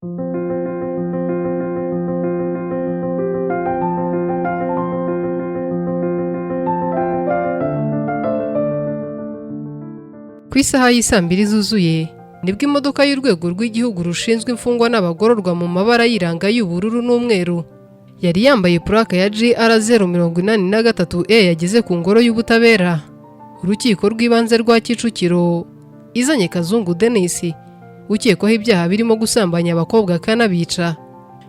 Ku isaha y'isa 2 zuzuye nibwo imodoka y'urwego rw'igihugu rushinzwe imfungwa n'abagororwa mu mabara y'iranga y'ubururu n'umweru yari yambaye plaque ya GR083E yageze ku ngoro y'ubutabera urukiko rw'ibanze rwa Kicukiro izanye Kazungu Denis ukekwaho ibyaha birimo gusambanya abakobwa kanabica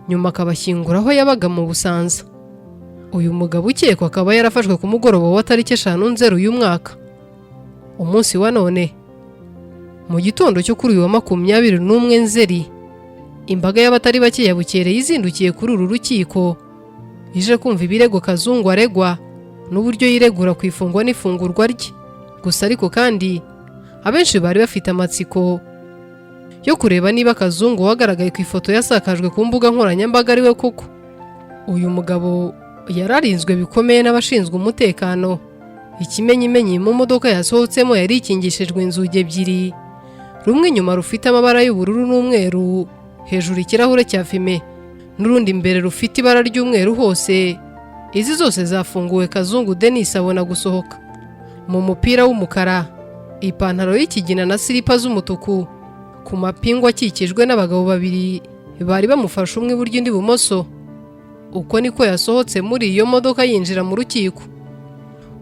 nyuma akabashyingura aho yabaga mu Busanza. Uyu mugabo ukekwa akaba yarafashwe ku mugoroba wa tariki 5 Nzeri uyu mwaka. Umunsi wa none mu gitondo cyo kuri uyu wa 21 Nzeri imbaga y'abatari bake yabukereye izindukiye kuri uru rukiko ije kumva ibirego Kazungu aregwa n'uburyo yiregura ku ifungwa n'ifungurwa rye. Gusa ariko kandi abenshi bari bafite amatsiko yo kureba niba Kazungu wagaragaye ku ifoto yasakajwe ku mbuga nkoranyambaga ari we koko. Uyu mugabo yararinzwe bikomeye n'abashinzwe umutekano. Ikimenyimenyi mu modoka yasohotsemo yari ikingishijwe inzugi ebyiri, rumwe inyuma rufite amabara y'ubururu n'umweru, hejuru ikirahure cya fime, n'urundi imbere rufite ibara ry'umweru hose. Izi zose zafunguwe Kazungu Denis abona gusohoka mu mupira w'umukara, ipantaro y'ikigina na silipa z'umutuku, ku mapingu akikijwe n'abagabo babiri bari bamufashe umwe iburyo undi ibumoso. Uko niko yasohotse muri iyo modoka yinjira mu rukiko.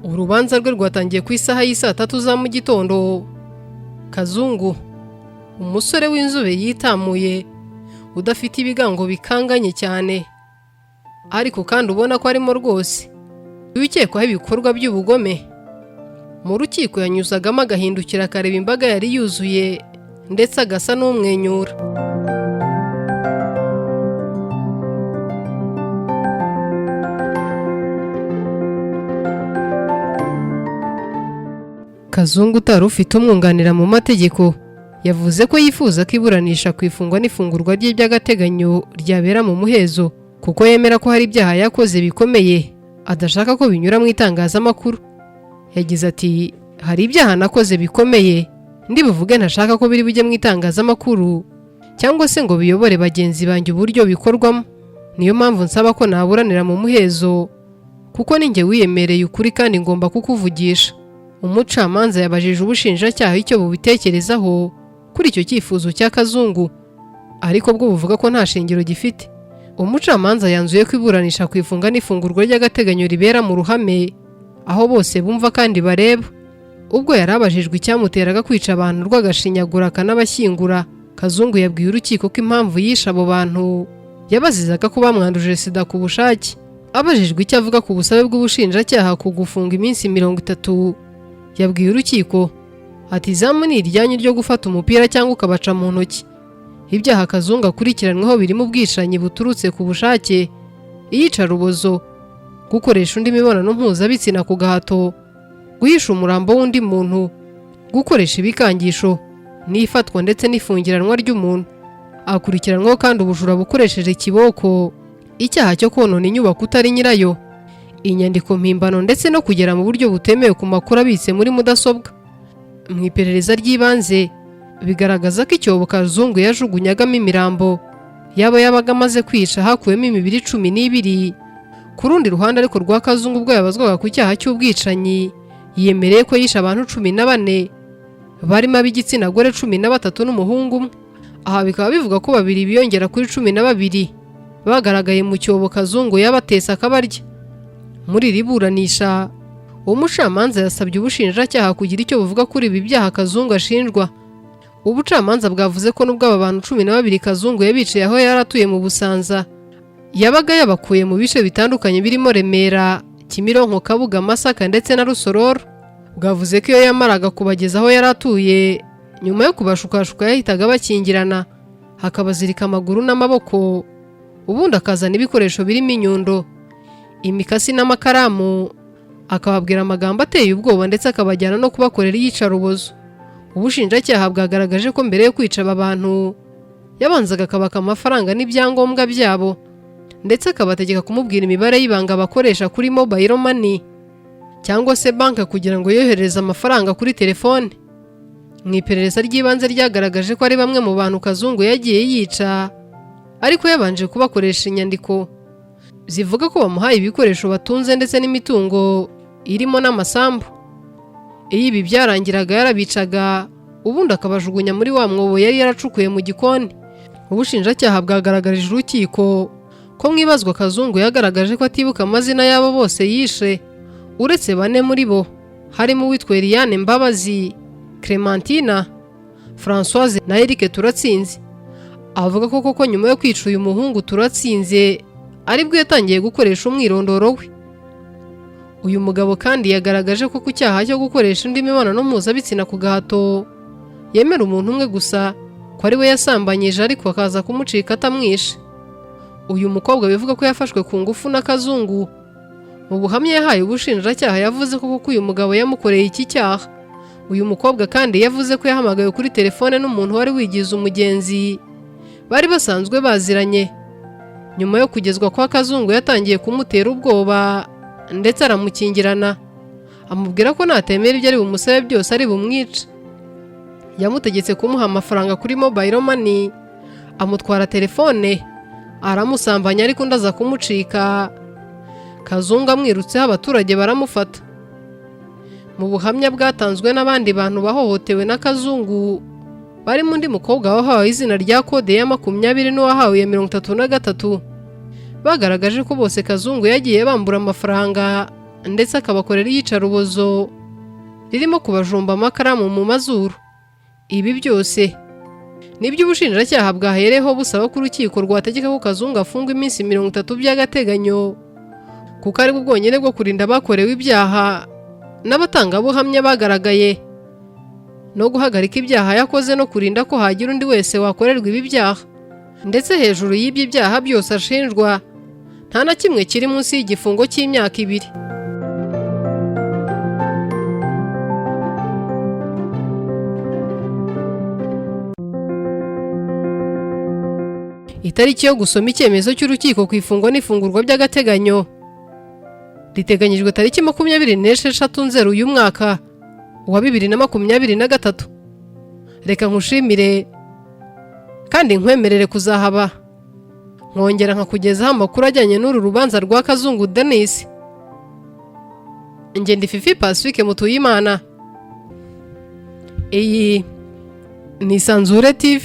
Urubanza rwe rwatangiye ku isaha y'isa 3 za mu gitondo. Kazungu, umusore w'inzobe yitamuye udafite ibigango bikanganye cyane, ariko kandi ubona ko arimo rwose ukekwaho ibikorwa by'ubugome. Mu rukiko yanyuzagamo agahindukira akareba imbaga yari yuzuye ndetse agasa n'umwenyura. Kazungu utari ufite umwunganira mu mategeko yavuze ko yifuza ko iburanisha ku ifungwa n'ifungurwa rye by'agateganyo ryabera mu muhezo, kuko yemera ko hari ibyaha yakoze bikomeye adashaka ko binyura mu itangazamakuru. Yagize ati, hari ibyaha nakoze bikomeye ndi buvuge ntashaka ko biri bujye mu itangazamakuru cyangwa se ngo biyobore bagenzi banjye uburyo bikorwamo. Niyo mpamvu nsaba ko naburanira mu muhezo, kuko ninjye wiyemereye ukuri kandi ngomba kukuvugisha. Umucamanza yabajije ubushinjacyaha icyo bubitekerezaho kuri icyo cyifuzo cya Kazungu, ariko bwo buvuga ko nta shingiro gifite. Umucamanza yanzuye ko iburanisha ku ifunga n'ifungurwa ry'agateganyo ribera mu ruhame, aho bose bumva kandi bareba. Ubwo yarabajijwe icyamuteraga kwica abantu rw'agashinyagura akanabashyingura, Kazungu yabwiye urukiko ko impamvu yishe abo bantu yabazizaga ko bamwanduje sida ku bushake. Abajijwe icyo avuga ku busabe bw'ubushinjacyaha ku gufunga iminsi 30, yabwiye urukiko ati, izamu ni iryanyu ryo gufata umupira cyangwa ukabaca mu ntoki. Ibyaha Kazungu akurikiranweho birimo ubwicanyi buturutse ku bushake, iyicarubozo, gukoresha undi mibonano mpuzabitsina ku gahato, guhisha umurambo w'undi muntu, gukoresha ibikangisho, n'ifatwa ndetse n'ifungiranwa ry'umuntu. Akurikiranweho kandi ubujura bukoresheje ikiboko, icyaha cyo konona inyubako utari nyirayo, inyandiko mpimbano ndetse no kugera mu buryo butemewe ku makuru abitse muri mudasobwa. Mu iperereza ry'ibanze bigaragaza ko icyobo Kazungu yajugunyagamo imirambo yabaga amaze kwica hakuwemo imibiri 12. Ku rundi ruhande ariko rwa Kazungu ubwo yabazwaga ku cyaha cy'ubwicanyi, yemereye ko yishe abantu 14 barimo ab'igitsina gore 13 n'umuhungu umwe. Aha bikaba bivuga ko babiri biyongera kuri 12 bagaragaye mu cyobo Kazungu yabatesa akabarya. Muri iri buranisha umucamanza yasabye ubushinjacyaha kugira icyo buvuga kuri ibi byaha Kazungu ashinjwa. Ubucamanza bwavuze ko nubwo aba bantu 12 Kazungu yabiciye aho yaratuye mu Busanza, yabaga yabakuye mu bice bitandukanye birimo Remera, Kimironko, Kabuga, Masaka ndetse na Rusororo. Bwavuze ko iyo yamaraga kubageza aho yaratuye, nyuma yo kubashukashuka yahitaga bakingirana, hakabazirika amaguru n'amaboko, ubundi akazana ibikoresho birimo inyundo, imikasi n'amakaramu, akababwira amagambo ateye ubwoba ndetse akabajyana no kubakorera iyicarubozo. Ubushinjacyaha bwagaragaje ko mbere yo kwica aba bantu yabanzaga akabaka amafaranga n'ibyangombwa byabo, ndetse akabategeka kumubwira imibare y'ibanga bakoresha kuri mobile money cyangwa se banka kugira ngo yohereze amafaranga kuri telefone. Mu iperereza ry'ibanze ryagaragaje ko ari bamwe mu bantu Kazungu yagiye yica ariko yabanje kubakoresha inyandiko zivuga ko bamuhaye ibikoresho batunze ndetse n'imitungo irimo n'amasambu. Iyo ibi byarangiraga yarabicaga ubundi akabajugunya muri wa mwobo yari yaracukuye mu gikoni. Ubushinjacyaha bwagaragarije urukiko ko mwibazwa Kazungu yagaragaje ko atibuka amazina y'abo bose yishe uretse 4 muri bo, harimo uwitwa Eliane Mbabazi, Clementina, Françoise na Eric Turatsinze. Avuga ko koko nyuma yo kwica uyu muhungu Turatsinze aribwo yatangiye gukoresha umwirondoro we. Uyu mugabo kandi yagaragaje ko ku cyaha cyo gukoresha indi mibonano mpuzabitsina ku gahato yemera umuntu umwe gusa, ko ari we yasambanyije ariko akaza kumucika atamwishe. Uyu mukobwa bivuga ko yafashwe ku ngufu na Kazungu. Mu buhamya yahaye ubushinjacyaha yavuze ko kuko uyu mugabo yamukoreye iki cyaha. Uyu mukobwa kandi yavuze ko yahamagaye kuri telefone n'umuntu wari wigize umugenzi bari basanzwe baziranye. Nyuma yo kugezwa kwa Kazungu yatangiye kumutera ubwoba ndetse aramukingirana, amubwira ko natemera ibyo ari bumusabe byose ari bumwice. Yamutegetse kumuha amafaranga kuri mobile money, amutwara telefone, aramusambanya ariko ndaza kumucika. Kazungu amwirutseho abaturage baramufata. Mu buhamya bwatanzwe n'abandi bantu bahohotewe na Kazungu barimo undi mukobwa wahawe izina rya kode ya 20 n'uwahawe ya 33, bagaragaje ko bose Kazungu yagiye bambura amafaranga ndetse akabakorera iyicarubozo ririmo kubajomba amakaramu mu mazuru. Ibi byose nibyo ubushinjacyaha bwahereho busaba ko urukiko rwategeka ko Kazungu afungwa iminsi 30 by'agateganyo, kuko ari bwo bwonyine bwo kurinda abakorewe ibyaha n'abatangabuhamya bagaragaye, no guhagarika ibyaha yakoze no kurinda ko hagira undi wese wakorerwa ibi byaha. Ndetse hejuru y'ibyo byaha byose ashinjwa nta na kimwe kiri munsi y'igifungo cy'imyaka 2. Itariki yo gusoma icyemezo cy'urukiko ku ifungwa n'ifungurwa by'agateganyo riteganyijwe tariki 26 Nzeri uyu mwaka wa 2023. Reka nkushimire kandi nkwemerere kuzahaba nkongera nkakugezaho amakuru ajyanye n'uru rubanza rwa Kazungu Denis. Ndi Fifi Pacifique Mutuyimana. Iyi ni Isanzure TV.